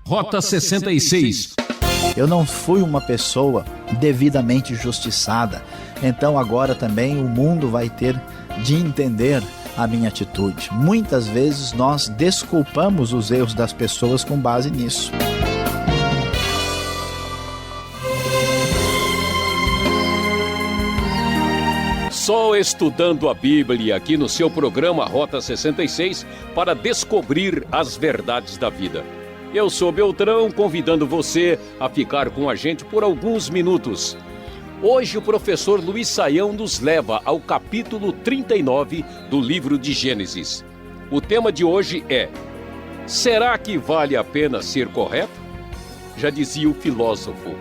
Rota 66. Eu não fui uma pessoa devidamente justiçada, então agora também o mundo vai ter de entender a minha atitude. Muitas vezes nós desculpamos os erros das pessoas com base nisso. Só estudando a Bíblia aqui no seu programa Rota 66 para descobrir as verdades da vida. Eu sou Beltrão, convidando você a ficar com a gente por alguns minutos. Hoje o professor Luiz Saião nos leva ao capítulo 39 do livro de Gênesis. O tema de hoje é: será que vale a pena ser correto? Já dizia o filósofo,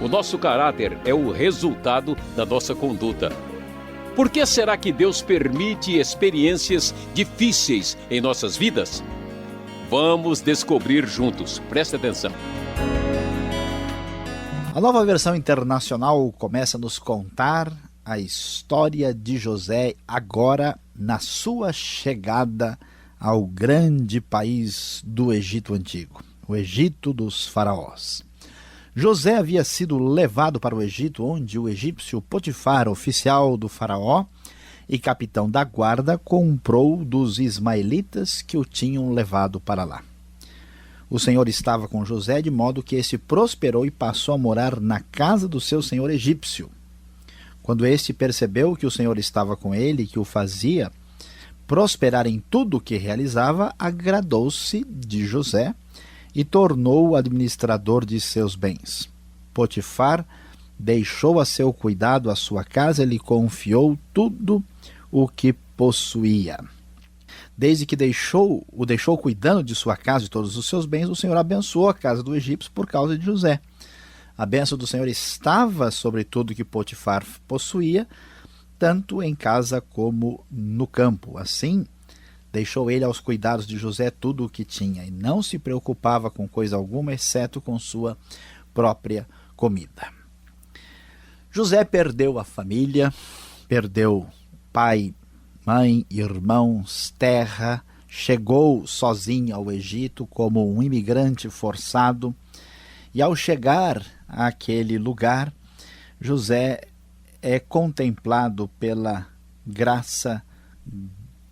o nosso caráter é o resultado da nossa conduta. Por que será que Deus permite experiências difíceis em nossas vidas? Vamos descobrir juntos. Preste atenção. A Nova Versão Internacional começa a nos contar a história de José agora na sua chegada ao grande país do Egito Antigo, o Egito dos faraós. José havia sido levado para o Egito, onde o egípcio Potifar, oficial do faraó e capitão da guarda, comprou dos ismaelitas que o tinham levado para lá. O Senhor estava com José, de modo que este prosperou e passou a morar na casa do seu senhor egípcio. Quando este percebeu que o Senhor estava com ele e que o fazia prosperar em tudo o que realizava, agradou-se de José e tornou-o administrador de seus bens. Potifar deixou a seu cuidado a sua casa e lhe confiou tudo o que possuía. Desde que o deixou cuidando de sua casa e todos os seus bens, o Senhor abençoou a casa do egípcio por causa de José. A bênção do Senhor estava sobre tudo que Potifar possuía, tanto em casa como no campo. Assim, deixou ele aos cuidados de José tudo o que tinha, e não se preocupava com coisa alguma, exceto com sua própria comida. José perdeu a família, perdeu pai, mãe, irmãos, terra, chegou sozinho ao Egito como um imigrante forçado, e ao chegar àquele lugar, José é contemplado pela graça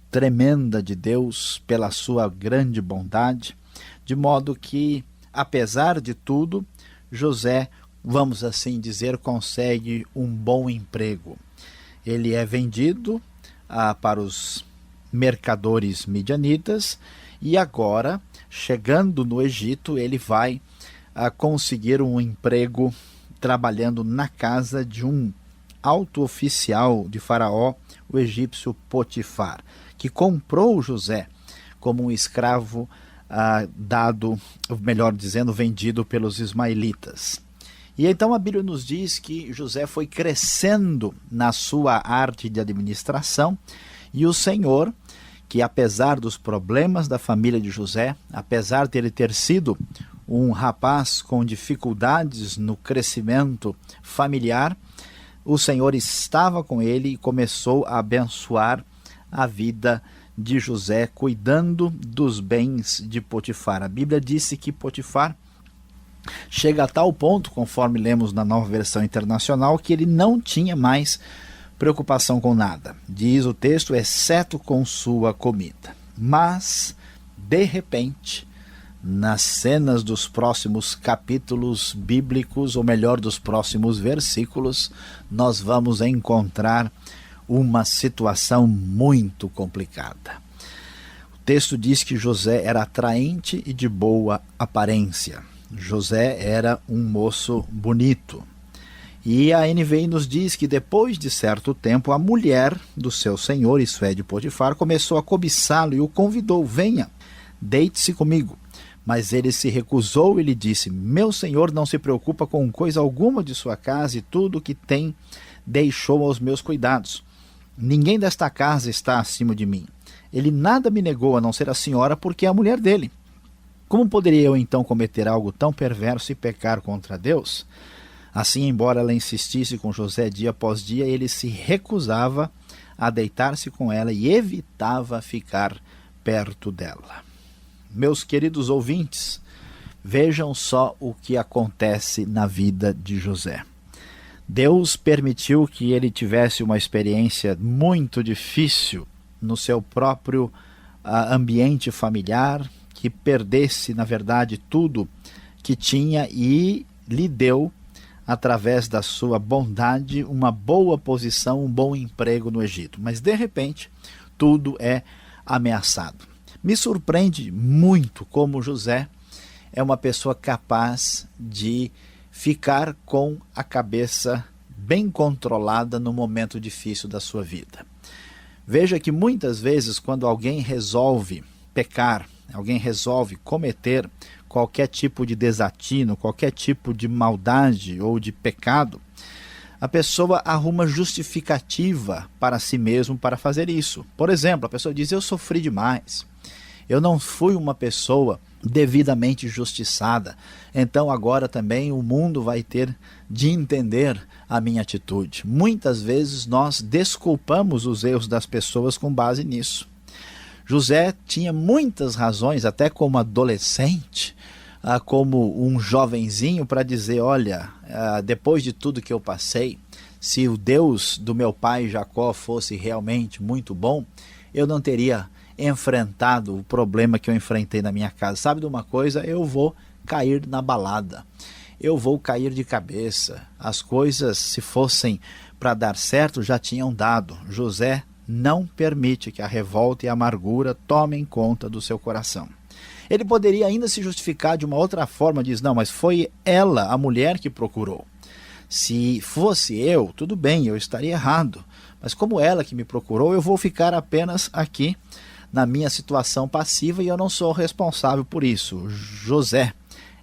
tremenda de Deus, pela sua grande bondade, de modo que, apesar de tudo, José, vamos assim dizer, consegue um bom emprego. Ele é vendido para os mercadores midianitas e agora, chegando no Egito, ele vai conseguir um emprego trabalhando na casa de um alto oficial de Faraó, o egípcio Potifar, que comprou José como um escravo vendido pelos ismaelitas. E então a Bíblia nos diz que José foi crescendo na sua arte de administração, e o Senhor, que apesar dos problemas da família de José, apesar de ele ter sido um rapaz com dificuldades no crescimento familiar, o Senhor estava com ele e começou a abençoar a vida de José, cuidando dos bens de Potifar. A Bíblia disse que Potifar chega a tal ponto, conforme lemos na Nova Versão Internacional, que ele não tinha mais preocupação com nada. Diz o texto, exceto com sua comida. Mas, de repente, nas cenas dos próximos capítulos bíblicos, ou melhor, dos próximos versículos, nós vamos encontrar uma situação muito complicada. O texto diz que José era atraente e de boa aparência. José era um moço bonito. E a NVI nos diz que depois de certo tempo, a mulher do seu senhor, isso é, de Potifar, começou a cobiçá-lo e o convidou: venha, deite-se comigo. Mas ele se recusou e lhe disse: meu senhor não se preocupa com coisa alguma de sua casa, e tudo o que tem deixou aos meus cuidados. Ninguém desta casa está acima de mim. Ele nada me negou a não ser a senhora, porque é a mulher dele. Como poderia eu então cometer algo tão perverso e pecar contra Deus? Assim, embora ela insistisse com José dia após dia, ele se recusava a deitar-se com ela e evitava ficar perto dela. Meus queridos ouvintes, Vejam só o que acontece na vida de José. Deus permitiu que ele tivesse uma experiência muito difícil no seu próprio ambiente familiar, que perdesse, na verdade, tudo que tinha e lhe deu, através da sua bondade, uma boa posição, um bom emprego no Egito. Mas, de repente, tudo é ameaçado. Me surpreende muito como José é uma pessoa capaz de ficar com a cabeça bem controlada no momento difícil da sua vida. Veja que muitas vezes quando alguém resolve pecar, alguém resolve cometer qualquer tipo de desatino, qualquer tipo de maldade ou de pecado, a pessoa arruma justificativa para si mesmo para fazer isso. Por exemplo, a pessoa diz: eu sofri demais, eu não fui uma pessoa devidamente justiçada, então agora também o mundo vai ter de entender a minha atitude. Muitas vezes nós desculpamos os erros das pessoas com base nisso. José tinha muitas razões, até como adolescente, como um jovenzinho, para dizer: olha, depois de tudo que eu passei, se o Deus do meu pai Jacó fosse realmente muito bom, eu não teria enfrentado o problema que eu enfrentei na minha casa. Sabe de uma coisa? Eu vou cair na balada, eu vou cair de cabeça. As coisas, se fossem para dar certo, já tinham dado. José não permite que a revolta e a amargura tomem conta do seu coração. Ele poderia ainda se justificar de uma outra forma, diz: não, mas foi ela, a mulher, que procurou. Se fosse eu, tudo bem, eu estaria errado, mas como ela que me procurou, eu vou ficar apenas aqui na minha situação passiva e eu não sou responsável por isso. José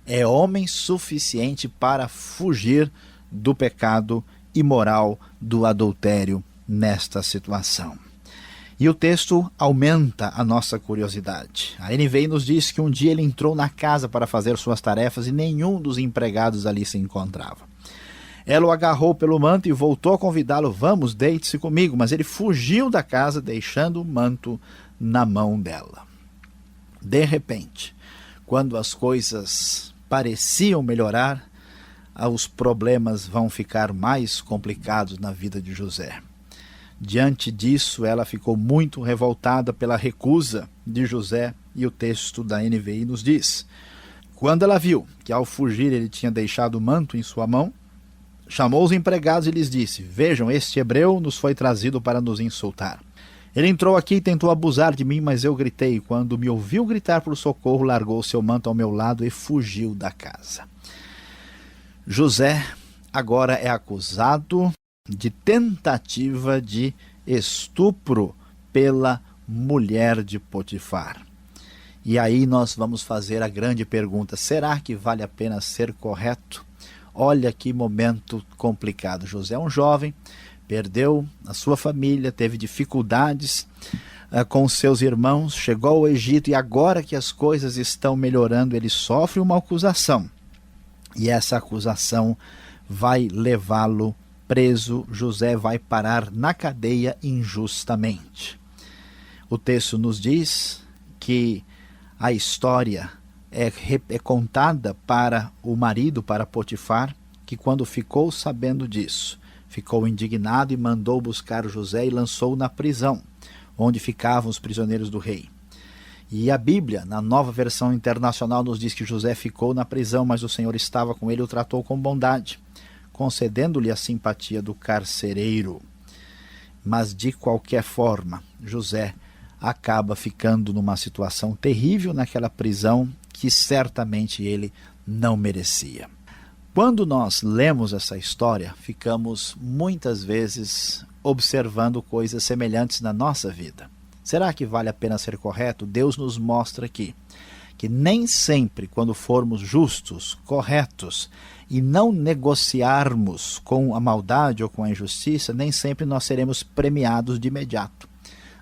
é homem suficiente para fugir do pecado imoral, do adultério nesta situação. E o texto aumenta a nossa curiosidade. A NVI nos diz que um dia ele entrou na casa para fazer suas tarefas e nenhum dos empregados ali se encontrava. Ela o agarrou pelo manto e voltou a convidá-lo: vamos, deite-se comigo. Mas ele fugiu da casa, deixando o manto na mão dela. De repente, quando as coisas pareciam melhorar, os problemas vão ficar mais complicados na vida de José. Diante disso, ela ficou muito revoltada pela recusa de José, e o texto da NVI nos diz: quando ela viu que ao fugir ele tinha deixado o manto em sua mão, chamou os empregados e lhes disse: vejam, este hebreu nos foi trazido para nos insultar. Ele entrou aqui e tentou abusar de mim, mas eu gritei. Quando me ouviu gritar por socorro, largou seu manto ao meu lado e fugiu da casa. José agora é acusado de tentativa de estupro pela mulher de Potifar. E aí nós vamos fazer a grande pergunta: será que vale a pena ser correto? Olha que momento complicado. José é um jovem, perdeu a sua família, teve dificuldades com seus irmãos, chegou ao Egito e agora que as coisas estão melhorando, ele sofre uma acusação. E essa acusação vai levá-lo preso. José vai parar na cadeia injustamente. O texto nos diz que a história é contada para o marido, para Potifar, que quando ficou sabendo disso, ficou indignado e mandou buscar José e lançou-o na prisão, onde ficavam os prisioneiros do rei. E a Bíblia, na Nova Versão Internacional, nos diz que José ficou na prisão, mas o Senhor estava com ele e o tratou com bondade, concedendo-lhe a simpatia do carcereiro. Mas, de qualquer forma, José acaba ficando numa situação terrível naquela prisão que certamente ele não merecia. Quando nós lemos essa história, ficamos muitas vezes observando coisas semelhantes na nossa vida. Será que vale a pena ser correto? Deus nos mostra aqui que nem sempre, quando formos justos, corretos e não negociarmos com a maldade ou com a injustiça, nem sempre nós seremos premiados de imediato.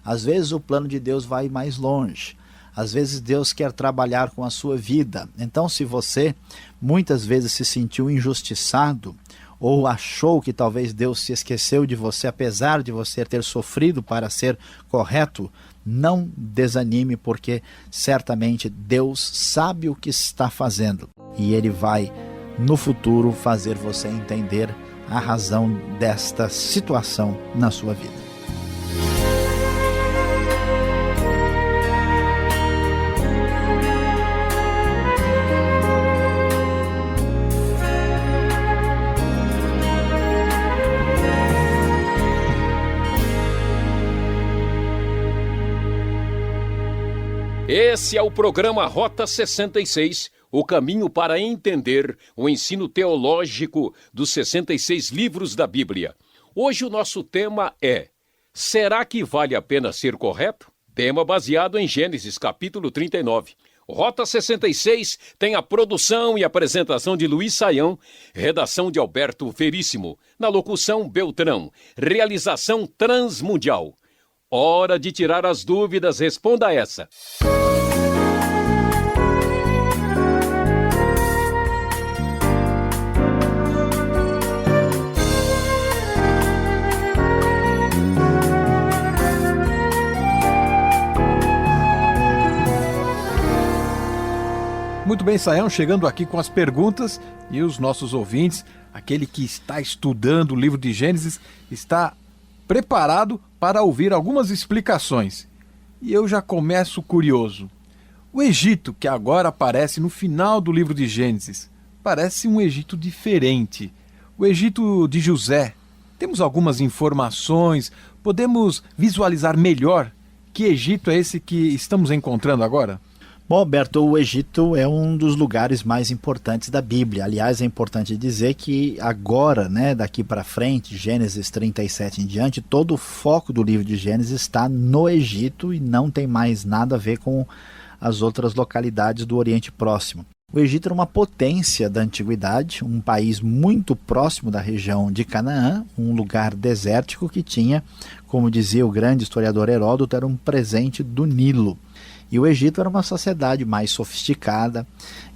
Às vezes o plano de Deus vai mais longe. Às vezes Deus quer trabalhar com a sua vida. Então, se você muitas vezes se sentiu injustiçado ou achou que talvez Deus se esqueceu de você, apesar de você ter sofrido para ser correto não desanime, porque certamente Deus sabe o que está fazendo e Ele vai, no futuro, fazer você entender a razão desta situação na sua vida. Esse é o programa Rota 66, o caminho para entender o ensino teológico dos 66 livros da Bíblia. Hoje o nosso tema é: será que vale a pena ser correto? Tema baseado em Gênesis capítulo 39. Rota 66 tem a produção e apresentação de Luiz Saião, redação de Alberto Veríssimo, na locução Beltrão, realização Transmundial. Hora de tirar as dúvidas, responda essa. Muito bem, Saião, chegando aqui com as perguntas, e os nossos ouvintes, aquele que está estudando o livro de Gênesis, está preparado para ouvir algumas explicações. E eu já começo curioso. O Egito, que agora aparece no final do livro de Gênesis, parece um Egito diferente. O Egito de José. Temos algumas informações, podemos visualizar melhor que Egito é esse que estamos encontrando agora? Bom, Alberto, o Egito é um dos lugares mais importantes da Bíblia. Aliás, é importante dizer que agora, daqui para frente, Gênesis 37 em diante, todo o foco do livro de Gênesis está no Egito e não tem mais nada a ver com as outras localidades do Oriente Próximo. O Egito era uma potência da antiguidade, um país muito próximo da região de Canaã, um lugar desértico que tinha, como dizia o grande historiador Heródoto, era um presente do Nilo. E o Egito era uma sociedade mais sofisticada,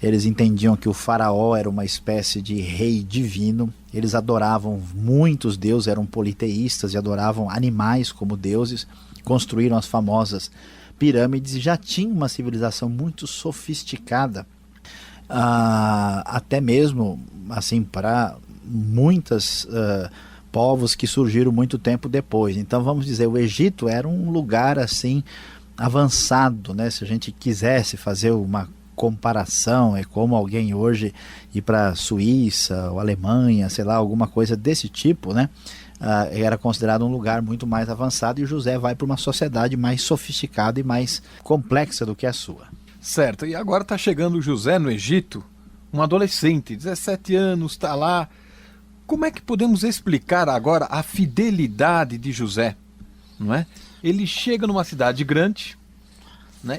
eles entendiam que o faraó era uma espécie de rei divino, eles adoravam muitos deuses, eram politeístas e adoravam animais como deuses, construíram as famosas pirâmides e já tinham uma civilização muito sofisticada, até mesmo assim para muitas povos que surgiram muito tempo depois. Então vamos dizer, o Egito era um lugar assim avançado, se a gente quisesse fazer uma comparação, é como alguém hoje ir para a Suíça ou Alemanha, sei lá, alguma coisa desse tipo, era considerado um lugar muito mais avançado, e José vai para uma sociedade mais sofisticada e mais complexa do que a sua. Certo, e agora está chegando José no Egito, um adolescente, 17 anos, está lá. Como é que podemos explicar agora a fidelidade de José? Não é? Ele chega numa cidade grande,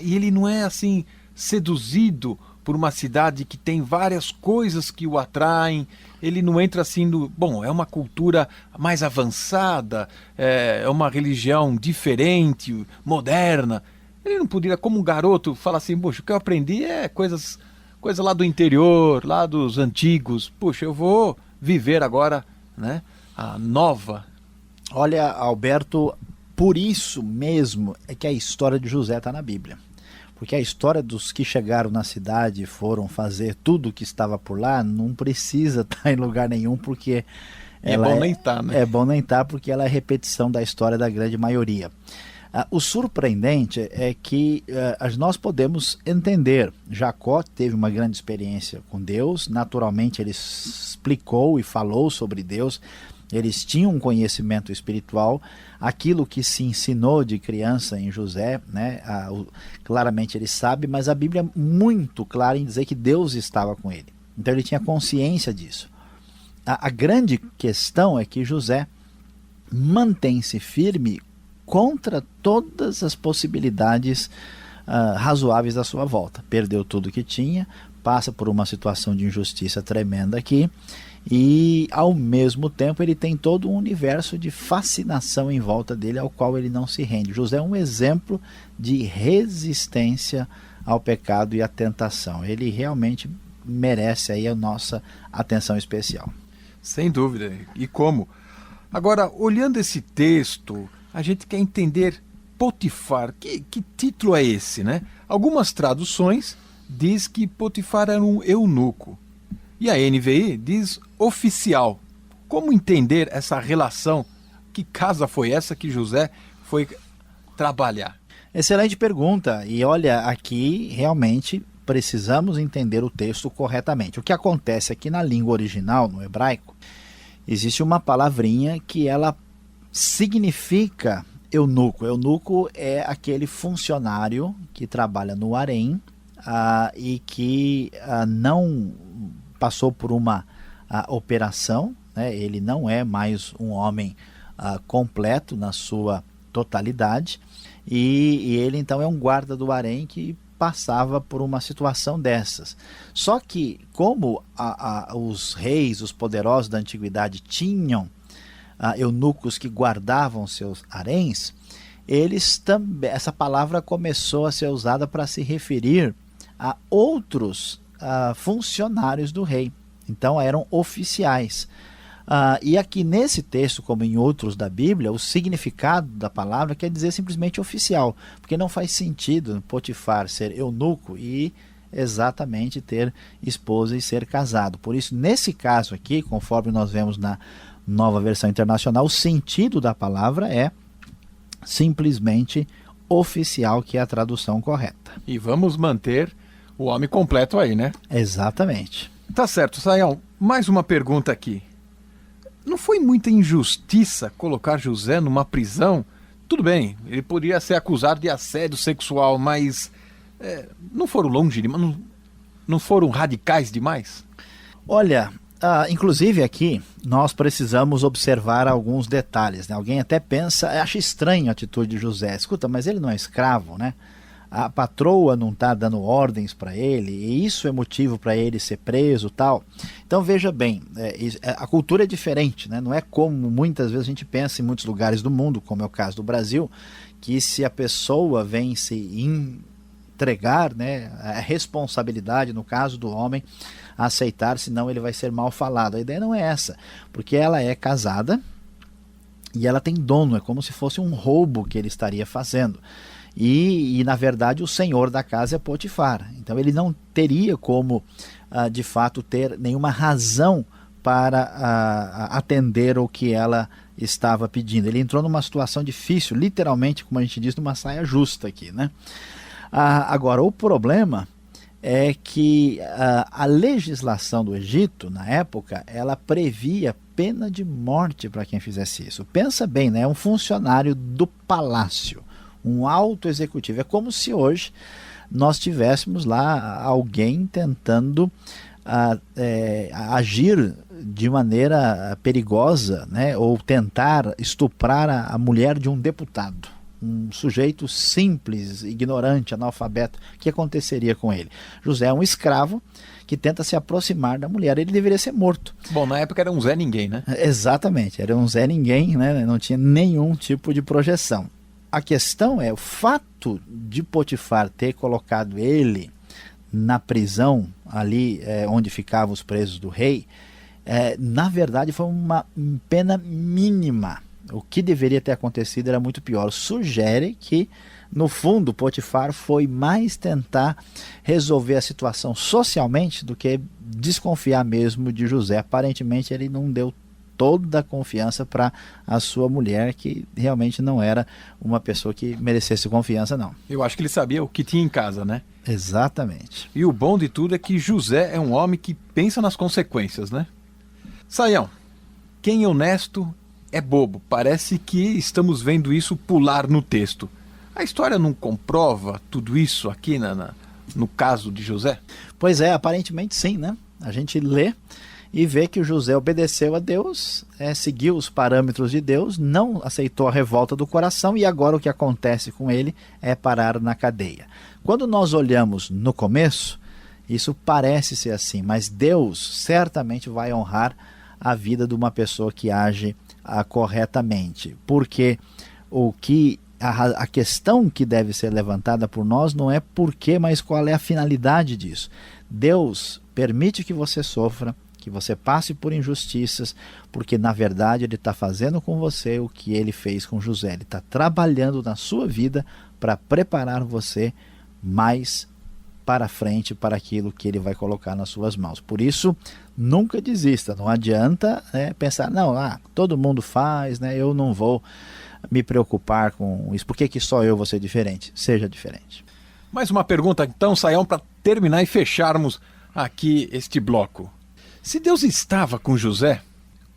e ele não é assim seduzido por uma cidade que tem várias coisas que o atraem. Ele não entra assim é uma cultura mais avançada, é uma religião diferente, moderna. Ele não poderia, como um garoto, falar assim: poxa, o que eu aprendi é coisa lá do interior, lá dos antigos. Puxa, eu vou viver agora, a nova. Olha, Alberto, por isso mesmo é que a história de José está na Bíblia. Porque a história dos que chegaram na cidade e foram fazer tudo o que estava por lá não precisa estar em lugar nenhum, porque ela é bom nem estar, É bom nem estar, porque ela é repetição da história da grande maioria. O surpreendente é que nós podemos entender. Jacó teve uma grande experiência com Deus, naturalmente ele explicou e falou sobre Deus. Eles tinham um conhecimento espiritual, aquilo que se ensinou de criança em José, claramente ele sabe, mas a Bíblia é muito clara em dizer que Deus estava com ele. Então ele tinha consciência disso. A grande questão é que José mantém-se firme contra todas as possibilidades razoáveis da sua volta. Perdeu tudo que tinha, passa por uma situação de injustiça tremenda aqui, e ao mesmo tempo ele tem todo um universo de fascinação em volta dele, ao qual ele não se rende. José é um exemplo de resistência ao pecado e à tentação. Ele realmente merece aí a nossa atenção especial. Sem dúvida. E como? Agora, olhando esse texto, a gente quer entender Potifar, que título é esse, né? Algumas traduções diz que Potifar era um eunuco. E a NVI diz oficial. Como entender essa relação? Que casa foi essa que José foi trabalhar? Excelente pergunta. E olha, aqui realmente precisamos entender o texto corretamente. O que acontece aqui na língua original, no hebraico, existe uma palavrinha que ela significa eunuco. Eunuco é aquele funcionário que trabalha no harém e que não passou por uma operação, né? Ele não é mais um homem completo na sua totalidade e ele então é um guarda do harém que passava por uma situação dessas. Só que como os reis, os poderosos da antiguidade tinham eunucos que guardavam seus haréns, eles também, essa palavra começou a ser usada para se referir a outros funcionários do rei. Então eram oficiais. E aqui nesse texto, como em outros da Bíblia, o significado da palavra quer dizer simplesmente oficial, porque não faz sentido Potifar ser eunuco e exatamente ter esposa e ser casado. Por isso, nesse caso aqui, conforme nós vemos na Nova Versão Internacional, o sentido da palavra é simplesmente oficial, que é a tradução correta. E vamos manter o homem completo aí, né? Exatamente. Tá certo, Sayão. Mais uma pergunta aqui. Não foi muita injustiça colocar José numa prisão? Tudo bem, ele poderia ser acusado de assédio sexual, mas não foram longe demais? Não foram radicais demais? Olha, inclusive aqui nós precisamos observar alguns detalhes, né? Alguém até pensa, acha estranho a atitude de José. Escuta, mas ele não é escravo, né? A patroa não está dando ordens para ele, e isso é motivo para ele ser preso, tal. Então veja bem, a cultura é diferente, né? Não é como muitas vezes a gente pensa em muitos lugares do mundo, como é o caso do Brasil, que se a pessoa vem se entregar, né, a responsabilidade, no caso do homem, a aceitar, senão ele vai ser mal falado. A ideia não é essa, porque ela é casada e ela tem dono, é como se fosse um roubo que ele estaria fazendo. E na verdade o senhor da casa é Potifar, então ele não teria como de fato ter nenhuma razão para atender o que ela estava pedindo. Ele entrou numa situação difícil, literalmente, como a gente diz, numa saia justa aqui, né? Agora, o problema é que a legislação do Egito, na época, ela previa pena de morte para quem fizesse isso. Pensa bem, né? Um funcionário do palácio, um alto executivo. É como se hoje nós tivéssemos lá alguém tentando agir de maneira perigosa, né? Ou tentar estuprar a mulher de um deputado. Um sujeito simples, ignorante, analfabeto. O que aconteceria com ele? José é um escravo que tenta se aproximar da mulher. Ele deveria ser morto. Bom, na época era um Zé Ninguém, né? Exatamente, era um Zé Ninguém, né? Não tinha nenhum tipo de projeção. A questão é o fato de Potifar ter colocado ele na prisão, ali onde ficavam os presos do rei, na verdade foi uma pena mínima. O que deveria ter acontecido era muito pior. Sugere que, no fundo, Potifar foi mais tentar resolver a situação socialmente do que desconfiar mesmo de José. Aparentemente ele não deu toda a confiança para a sua mulher, que realmente não era uma pessoa que merecesse confiança, não. Eu acho que ele sabia o que tinha em casa, né? Exatamente. E o bom de tudo é que José é um homem que pensa nas consequências, né? Sayão, quem é honesto é bobo. Parece que estamos vendo isso pular no texto. A história não comprova tudo isso aqui no caso de José? Pois é, aparentemente sim, né? A gente lê e vê que o José obedeceu a Deus, seguiu os parâmetros de Deus, não aceitou a revolta do coração, e agora o que acontece com ele é parar na cadeia. Quando nós olhamos no começo, isso parece ser assim, mas Deus certamente vai honrar a vida de uma pessoa que age corretamente, porque a questão que deve ser levantada por nós não é por quê, mas qual é a finalidade disso. Deus permite que você sofra, que você passe por injustiças, porque na verdade ele está fazendo com você o que ele fez com José. Ele está trabalhando na sua vida para preparar você mais para frente para aquilo que ele vai colocar nas suas mãos. Por isso, nunca desista. Não adianta pensar, não, todo mundo faz, eu não vou me preocupar com isso. Por que só eu vou ser diferente? Seja diferente. Mais uma pergunta então, Sayão, para terminar e fecharmos aqui este bloco. Se Deus estava com José,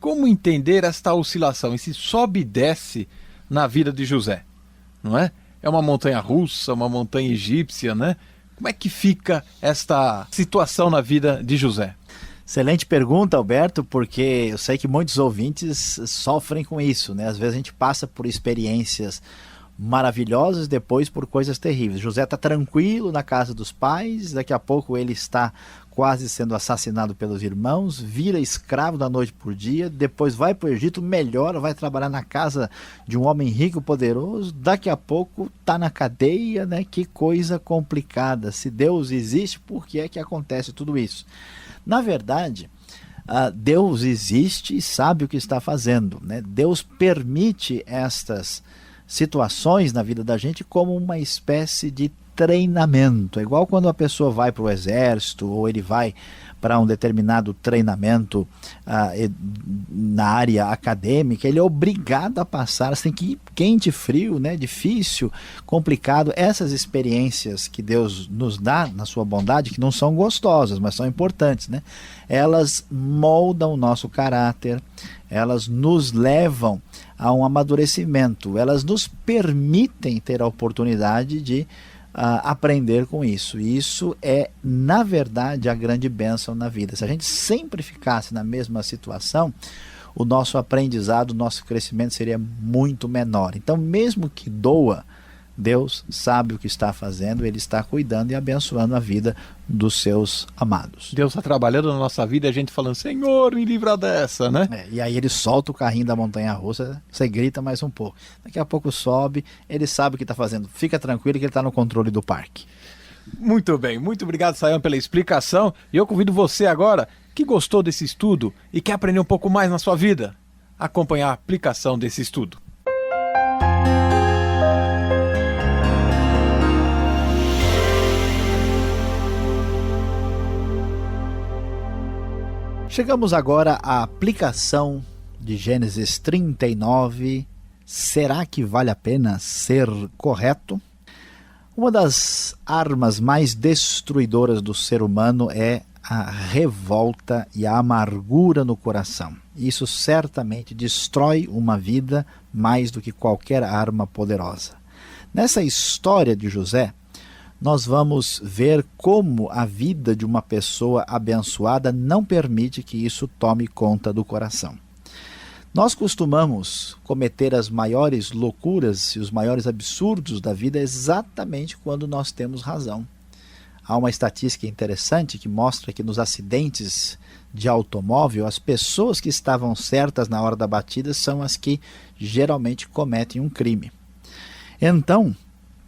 como entender esta oscilação, esse sobe e desce na vida de José? Não é? É uma montanha russa, uma montanha egípcia, né? Como é que fica esta situação na vida de José? Excelente pergunta, Alberto, porque eu sei que muitos ouvintes sofrem com isso, né? Às vezes a gente passa por experiências maravilhosas, depois por coisas terríveis. José está tranquilo na casa dos pais, daqui a pouco ele está quase sendo assassinado pelos irmãos, vira escravo da noite por dia, depois vai para o Egito, melhora, vai trabalhar na casa de um homem rico e poderoso, daqui a pouco está na cadeia, né? Que coisa complicada. Se Deus existe, por que é que acontece tudo isso? Na verdade, Deus existe e sabe o que está fazendo, né? Deus permite estas situações na vida da gente como uma espécie de treinamento. É igual quando a pessoa vai para o exército ou ele vai para um determinado treinamento na área acadêmica, ele é obrigado a passar, você tem que ir quente, frio, né? Difícil, complicado. Essas experiências que Deus nos dá na sua bondade, que não são gostosas, mas são importantes, né? Elas moldam o nosso caráter, elas nos levam a um amadurecimento, elas nos permitem ter a oportunidade de aprender com isso. E isso é, na verdade, a grande bênção na vida. Se a gente sempre ficasse na mesma situação, o nosso aprendizado, o nosso crescimento seria muito menor. Então, mesmo que doa, Deus sabe o que está fazendo, Ele está cuidando e abençoando a vida dos seus amados. Deus está trabalhando na nossa vida e a gente falando, Senhor, me livra dessa, né? E aí ele solta o carrinho da montanha-russa, você grita mais um pouco. Daqui a pouco sobe, ele sabe o que está fazendo. Fica tranquilo que ele está no controle do parque. Muito bem, muito obrigado, Sayão, pela explicação. E eu convido você agora, que gostou desse estudo e quer aprender um pouco mais na sua vida, a acompanhar a aplicação desse estudo. Chegamos agora à aplicação de Gênesis 39. Será que vale a pena ser correto? Uma das armas mais destruidoras do ser humano é a revolta e a amargura no coração. Isso certamente destrói uma vida mais do que qualquer arma poderosa. Nessa história de José, nós vamos ver como a vida de uma pessoa abençoada não permite que isso tome conta do coração. Nós costumamos cometer as maiores loucuras e os maiores absurdos da vida exatamente quando nós temos razão. Há uma estatística interessante que mostra que nos acidentes de automóvel, as pessoas que estavam certas na hora da batida são as que geralmente cometem um crime. Então,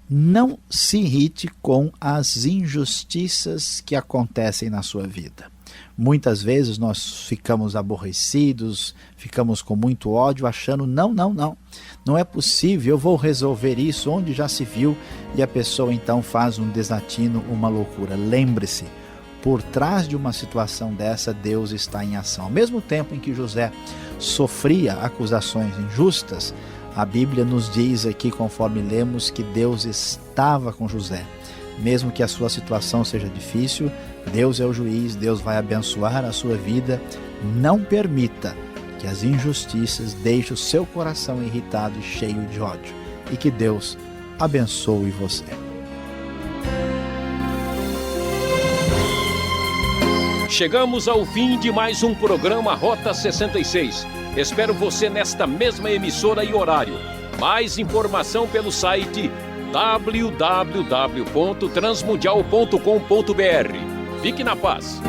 não se irrite com as injustiças que acontecem na sua vida. Muitas vezes nós ficamos aborrecidos, ficamos com muito ódio, achando, não é possível, eu vou resolver isso onde já se viu, e a pessoa então faz um desatino, uma loucura. Lembre-se, por trás de uma situação dessa, Deus está em ação. Ao mesmo tempo em que José sofria acusações injustas, a Bíblia nos diz aqui, conforme lemos, que Deus estava com José. Mesmo que a sua situação seja difícil, Deus é o juiz, Deus vai abençoar a sua vida. Não permita que as injustiças deixem o seu coração irritado e cheio de ódio. E que Deus abençoe você. Chegamos ao fim de mais um programa Rota 66. Espero você nesta mesma emissora e horário. Mais informação pelo site www.transmundial.com.br. Fique na paz.